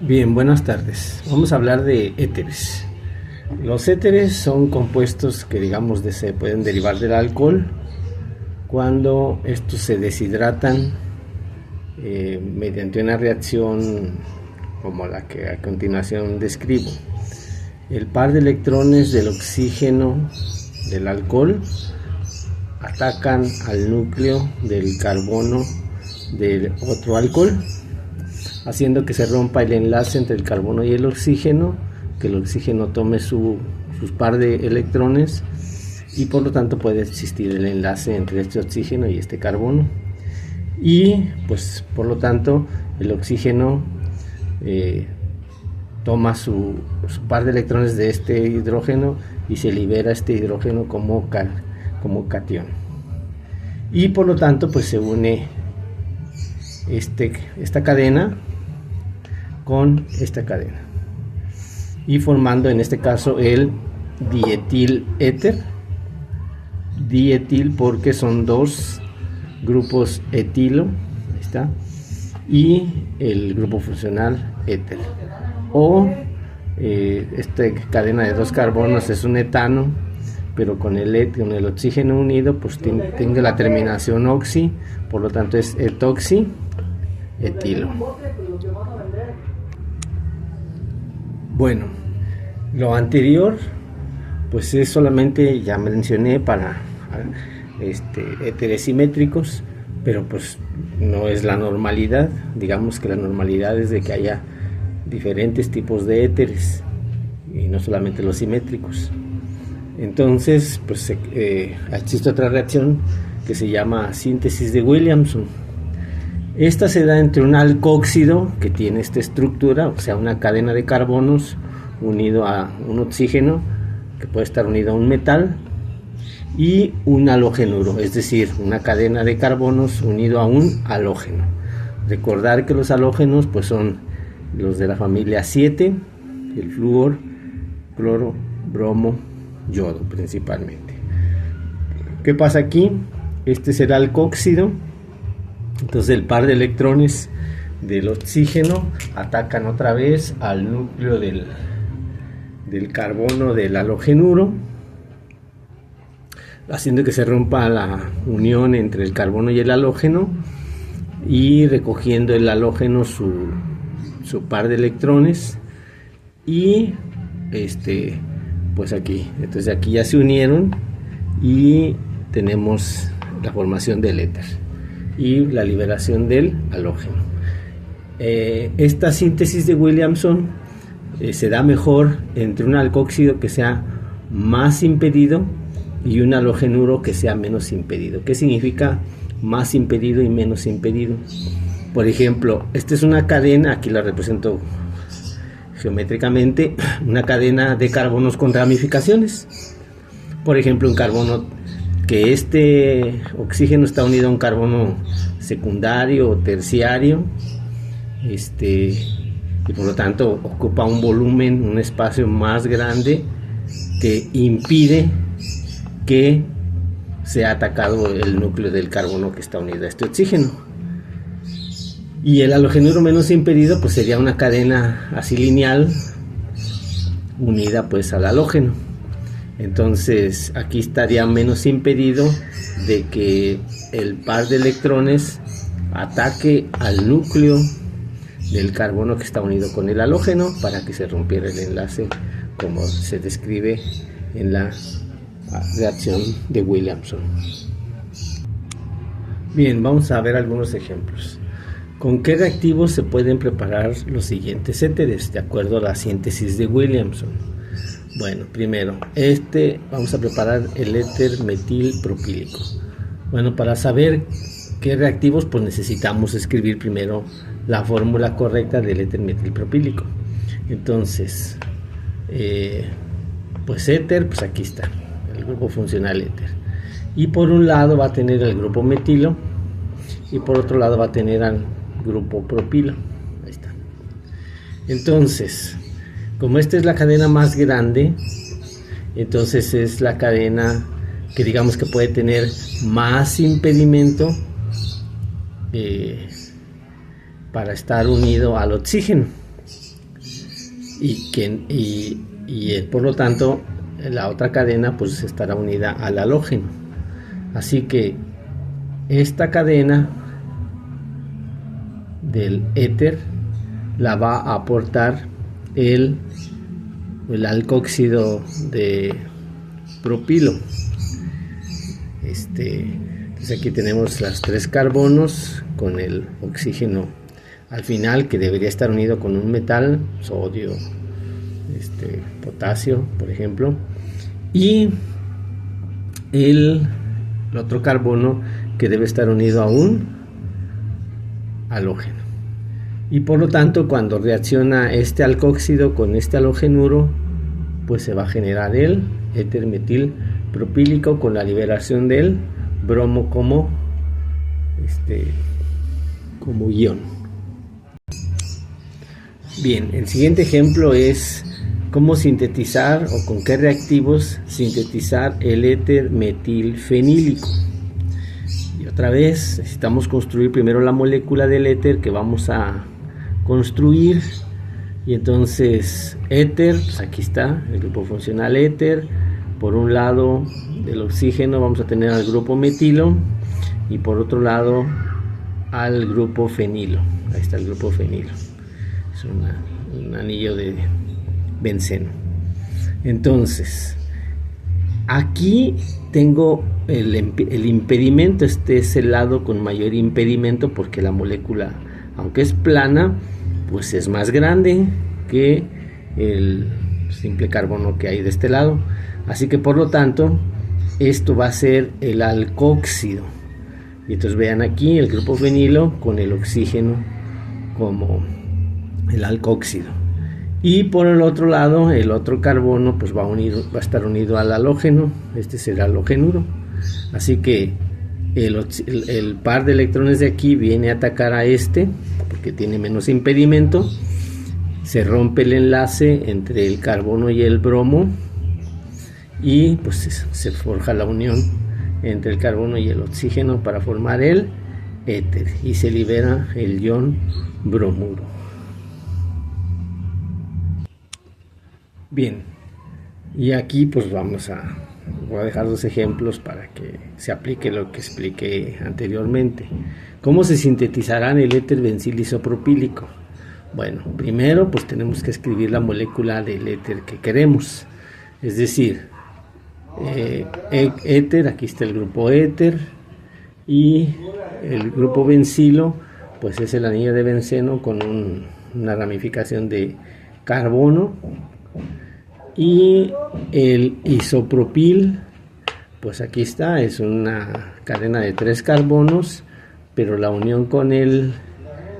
Bien, buenas tardes. Vamos a hablar de éteres. Los éteres son compuestos que se pueden derivar del alcohol cuando estos se deshidratan mediante una reacción como la que a continuación describo. El par de electrones del oxígeno del alcohol atacan al núcleo del carbono del otro alcohol, haciendo que se rompa el enlace entre el carbono y el oxígeno, que el oxígeno tome sus par de electrones y por lo tanto puede existir el enlace entre este oxígeno y este carbono, y pues por lo tanto el oxígeno toma su par de electrones de este hidrógeno y se libera este hidrógeno como catión, y por lo tanto pues se une esta cadena con esta cadena y formando en este caso el dietil éter. Dietil porque son dos grupos etilo, ahí está, y el grupo funcional éter, o esta cadena de dos carbonos es un etano, pero con el oxígeno unido pues tiene la terminación oxi, por lo tanto es etoxi etilo. Bueno, lo anterior pues es solamente, ya mencioné, para éteres simétricos, pero pues no es la normalidad. Digamos que la normalidad es de que haya diferentes tipos de éteres y no solamente los simétricos. Entonces pues existe otra reacción que se llama síntesis de Williamson. Esta se da entre un alcóxido que tiene esta estructura, o sea, una cadena de carbonos unido a un oxígeno que puede estar unido a un metal, y un halógenuro, es decir, una cadena de carbonos unido a un halógeno. Recordar que los halógenos pues son los de la familia 7, el flúor, cloro, bromo, yodo principalmente. ¿Qué pasa aquí? Este es el alcóxido. Entonces el par de electrones del oxígeno atacan otra vez al núcleo del carbono del halógenuro, haciendo que se rompa la unión entre el carbono y el halógeno, y recogiendo el halógeno su par de electrones, y pues aquí ya se unieron y tenemos la formación del éter y la liberación del halógeno. Esta síntesis de Williamson se da mejor entre un alcóxido que sea más impedido y un halógenuro que sea menos impedido. ¿Qué significa más impedido y menos impedido? Por ejemplo, esta es una cadena, aquí la represento geométricamente, una cadena de carbonos con ramificaciones. Por ejemplo, un carbono que este oxígeno está unido a un carbono secundario o terciario, y por lo tanto ocupa un volumen, un espacio más grande que impide que sea atacado el núcleo del carbono que está unido a este oxígeno. Y el halógenuro menos impedido pues sería una cadena así lineal unida pues al halógeno. Entonces aquí estaría menos impedido de que el par de electrones ataque al núcleo del carbono que está unido con el halógeno para que se rompiera el enlace, como se describe en la reacción de Williamson. Bien, vamos a ver algunos ejemplos. ¿Con qué reactivos se pueden preparar los siguientes éteres de acuerdo a la síntesis de Williamson? Bueno, primero, vamos a preparar el éter metilpropílico. Bueno, para saber qué reactivos, pues necesitamos escribir primero la fórmula correcta del éter metilpropílico. Entonces, pues éter, pues aquí está, el grupo funcional éter. Y por un lado va a tener el grupo metilo y por otro lado va a tener al grupo propilo. Ahí está. Entonces, como esta es la cadena más grande, entonces es la cadena que digamos que puede tener más impedimento para estar unido al oxígeno. por lo tanto la otra cadena pues estará unida al halógeno. Así que esta cadena del éter la va a aportar el alcóxido de propilo. Entonces aquí tenemos las 3 carbonos con el oxígeno al final, que debería estar unido con un metal, sodio, potasio, por ejemplo, y el otro carbono que debe estar unido a un halógeno. Y por lo tanto, cuando reacciona este alcóxido con este halogenuro, pues se va a generar el éter metil propílico con la liberación del bromo como ion. Bien, el siguiente ejemplo es cómo sintetizar o con qué reactivos sintetizar el éter metilfenílico. Y otra vez necesitamos construir primero la molécula del éter que vamos a construir. Y entonces éter, pues aquí está el grupo funcional éter. Por un lado del oxígeno vamos a tener al grupo metilo y por otro lado al grupo fenilo. Ahí está el grupo fenilo, es un anillo de benceno. Entonces aquí tengo el impedimento. Este es el lado con mayor impedimento porque la molécula, aunque es plana, pues es más grande que el simple carbono que hay de este lado. Así que por lo tanto esto va a ser el alcóxido. Y entonces vean aquí el grupo fenilo con el oxígeno como el alcóxido. Y por el otro lado el otro carbono pues va a estar unido al halógeno. Este será el halogenuro. Así que el par de electrones de aquí viene a atacar a este porque tiene menos impedimento. Se rompe el enlace entre el carbono y el bromo y pues se forja la unión entre el carbono y el oxígeno para formar el éter y se libera el ion bromuro. Bien, y aquí pues voy a dejar 2 ejemplos para que se aplique lo que expliqué anteriormente. ¿Cómo se sintetizará el éter bencil isopropílico? Bueno, primero pues tenemos que escribir la molécula del éter que queremos, es decir, éter, aquí está el grupo éter, y el grupo bencilo pues es el anillo de benceno con una ramificación de carbono, y el isopropil pues aquí está, es una cadena de 3 carbonos, pero la unión con el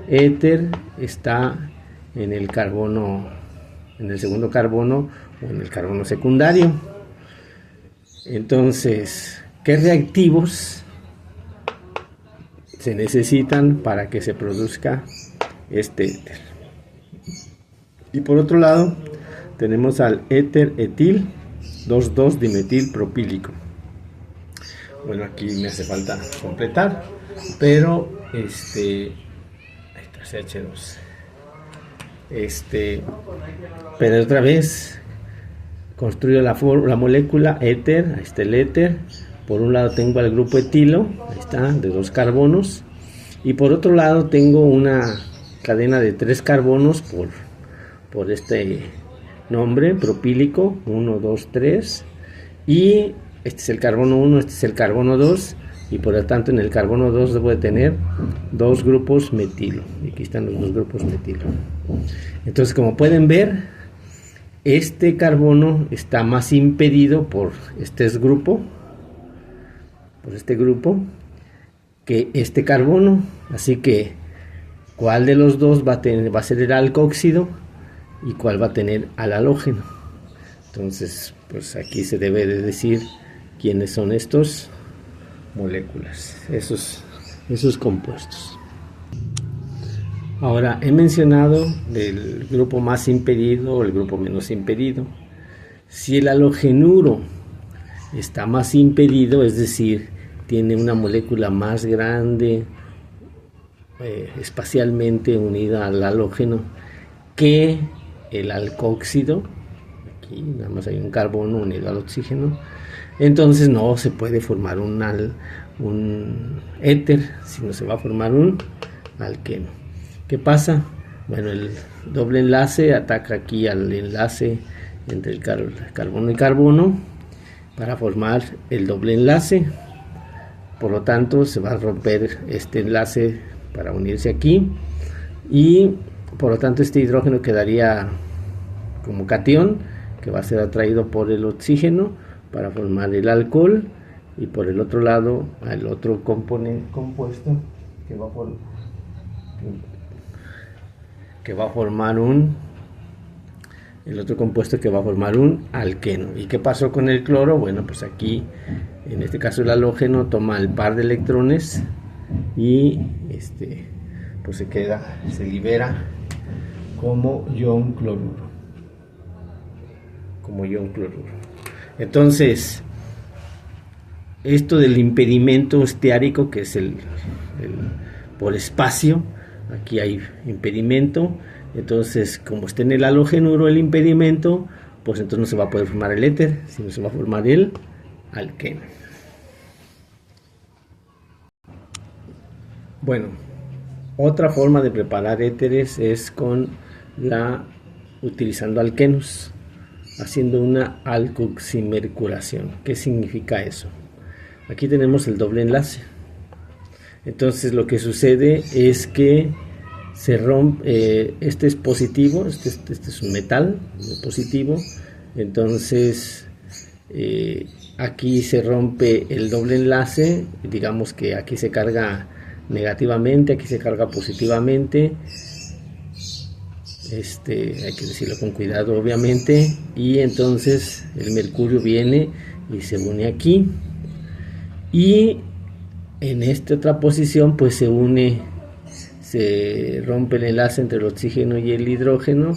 éter está en el carbono, en el segundo carbono o en el carbono secundario. Entonces, ¿qué reactivos se necesitan para que se produzca este éter? Y por otro lado tenemos al éter etil 2,2 dimetil propílico. Bueno, aquí me hace falta completar, pero ahí está CH2. Pero otra vez construyo la molécula éter. Ahí está el éter. Por un lado tengo al grupo etilo, ahí está, de 2 carbonos, y por otro lado tengo una cadena de 3 carbonos por este nombre propílico, 1, 2, 3, y este es el carbono 1, este es el carbono 2, y por lo tanto en el carbono 2 debo de tener 2 grupos metilo, y aquí están los 2 grupos metilo. Entonces, como pueden ver, este carbono está más impedido por este grupo, que este carbono. Así que ¿cuál de los dos va a ser el alcóxido y cuál va a tener al halógeno? Entonces pues aquí se debe de decir quiénes son estos moléculas, esos compuestos. Ahora he mencionado el grupo más impedido o el grupo menos impedido. Si el halogenuro está más impedido, es decir, tiene una molécula más grande espacialmente unida al halógeno que el alcóxido. Aquí nada más hay un carbono unido al oxígeno. Entonces no se puede formar un éter, sino se va a formar un alqueno. ¿Qué pasa? Bueno, el doble enlace ataca aquí al enlace entre el carbono y carbono para formar el doble enlace. Por lo tanto, se va a romper este enlace para unirse aquí y por lo tanto este hidrógeno quedaría como cation, que va a ser atraído por el oxígeno para formar el alcohol, y por el otro lado el otro compuesto que va a formar un alqueno. ¿Y qué pasó con el cloro? Bueno, pues aquí en este caso el halógeno toma el par de electrones y pues se libera como ion cloruro. Entonces, esto del impedimento esteárico, que es el por espacio, aquí hay impedimento. Entonces, como está en el halógeno el impedimento, pues entonces no se va a poder formar el éter, sino se va a formar el alqueno. Bueno, otra forma de preparar éteres es utilizando alquenos, haciendo una alcoximercuración. ¿Qué significa eso? Aquí tenemos el doble enlace. Entonces lo que sucede es que se rompe, este es positivo, este es un metal positivo, entonces aquí se rompe el doble enlace, digamos que aquí se carga negativamente, aquí se carga positivamente, hay que decirlo con cuidado obviamente, y entonces el mercurio viene y se une aquí, y en esta otra posición pues se rompe el enlace entre el oxígeno y el hidrógeno,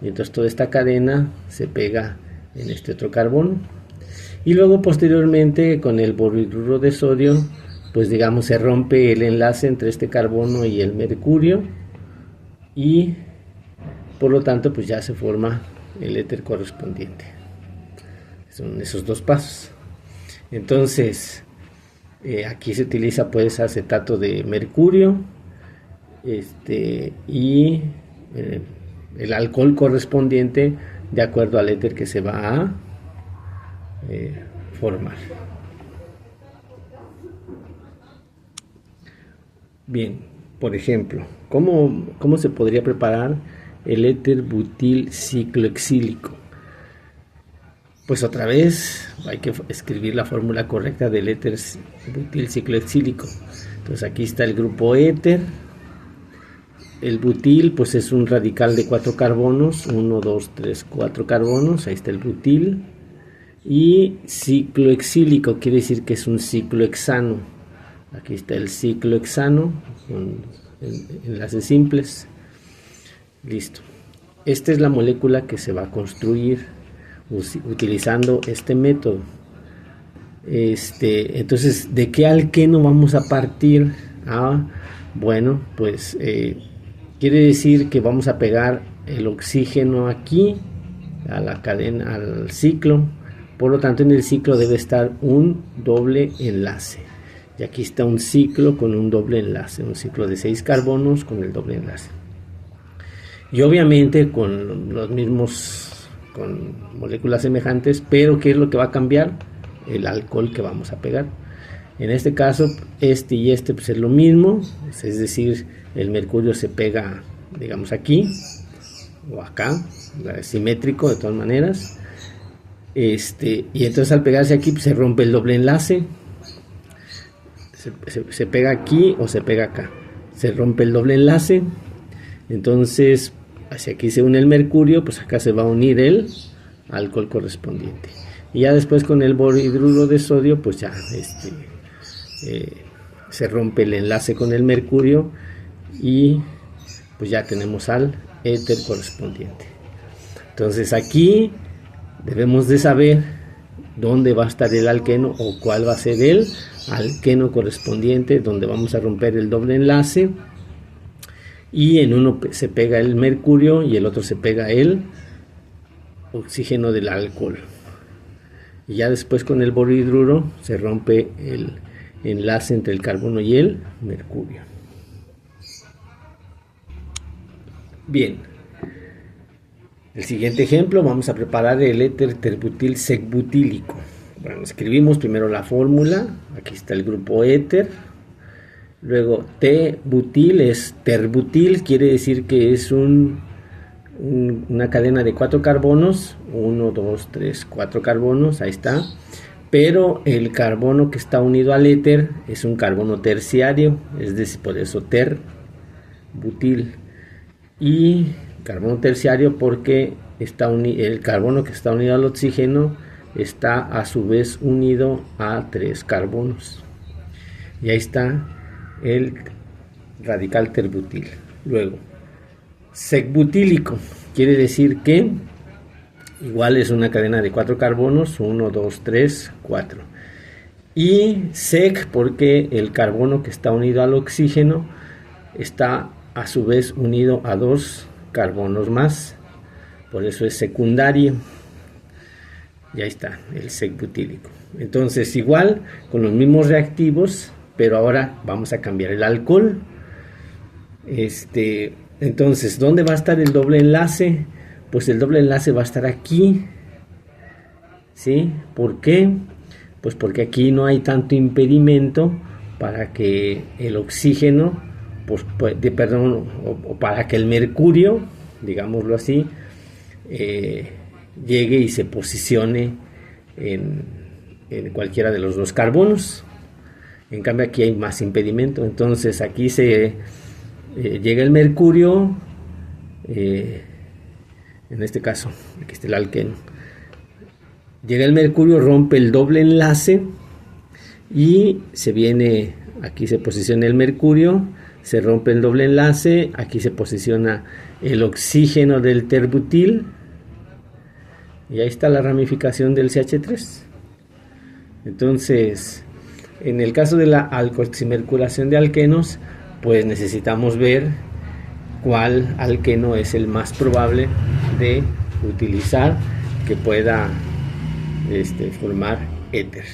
y entonces toda esta cadena se pega en este otro carbono, y luego posteriormente con el borhidruro de sodio pues digamos se rompe el enlace entre este carbono y el mercurio, y por lo tanto pues ya se forma el éter correspondiente. Son esos dos pasos. Entonces aquí se utiliza pues acetato de mercurio y el alcohol correspondiente de acuerdo al éter que se va a formar. Bien, por ejemplo, ¿cómo se podría preparar el éter butil ciclohexílico? Pues otra vez hay que escribir la fórmula correcta del éter butil ciclohexílico. Entonces aquí está el grupo éter. El butil pues es un radical de 4 carbonos, 1, 2, 3, 4 carbonos, ahí está el butil. Y ciclohexílico quiere decir que es un ciclohexano. Aquí está el ciclohexano con enlaces simples. Listo. Esta es la molécula que se va a construir utilizando este método. Entonces, ¿de qué alqueno vamos a partir? Bueno, pues quiere decir que vamos a pegar el oxígeno aquí a la cadena, al ciclo. Por lo tanto, en el ciclo debe estar un doble enlace. Y aquí está un ciclo con un doble enlace, un ciclo de 6 carbonos con el doble enlace. Y obviamente con los mismos, con moléculas semejantes, pero ¿qué es lo que va a cambiar? El alcohol que vamos a pegar. En este caso, este y este pues es lo mismo, es decir, el mercurio se pega, digamos aquí o acá, es simétrico de todas maneras. Y entonces al pegarse aquí pues se rompe el doble enlace, se pega aquí o se pega acá, se rompe el doble enlace, entonces hacia aquí se une el mercurio, pues acá se va a unir el alcohol correspondiente, y ya después con el borhidruro de sodio pues ya se rompe el enlace con el mercurio y pues ya tenemos al éter correspondiente. Entonces aquí debemos de saber dónde va a estar el alqueno o cuál va a ser el alqueno correspondiente, donde vamos a romper el doble enlace, y en uno se pega el mercurio y el otro se pega el oxígeno del alcohol. Y ya después con el borhidruro se rompe el enlace entre el carbono y el mercurio. Bien, el siguiente ejemplo, vamos a preparar el éter terbutil secbutílico. Bueno, escribimos primero la fórmula, aquí está el grupo éter, luego T-butil es terbutil, quiere decir que es una cadena de 4 carbonos, 1, 2, 3, 4 carbonos, ahí está, pero el carbono que está unido al éter es un carbono terciario, es decir, por eso terbutil, y carbono terciario porque el carbono que está unido al oxígeno está a su vez unido a 3 carbonos, y ahí está el radical terbutil. Luego secbutílico quiere decir que igual es una cadena de 4 carbonos, 1, 2, 3, 4, y sec porque el carbono que está unido al oxígeno está a su vez unido a 2 carbonos más, por eso es secundario. Ya está el secbutílico. Entonces igual con los mismos reactivos, pero ahora vamos a cambiar el alcohol. Entonces, ¿dónde va a estar el doble enlace? Pues el doble enlace va a estar aquí, ¿sí? ¿Por qué? Pues porque aquí no hay tanto impedimento para que el oxígeno, o para que el mercurio, digámoslo así, llegue y se posicione en cualquiera de los 2 carbonos. En cambio aquí hay más impedimento, entonces aquí llega el mercurio, en este caso aquí está el alqueno, llega el mercurio, rompe el doble enlace y aquí se posiciona el mercurio, se rompe el doble enlace, aquí se posiciona el oxígeno del terbutil y ahí está la ramificación del CH3. Entonces, en el caso de la alcoximercuración de alquenos, pues necesitamos ver cuál alqueno es el más probable de utilizar que pueda formar éter.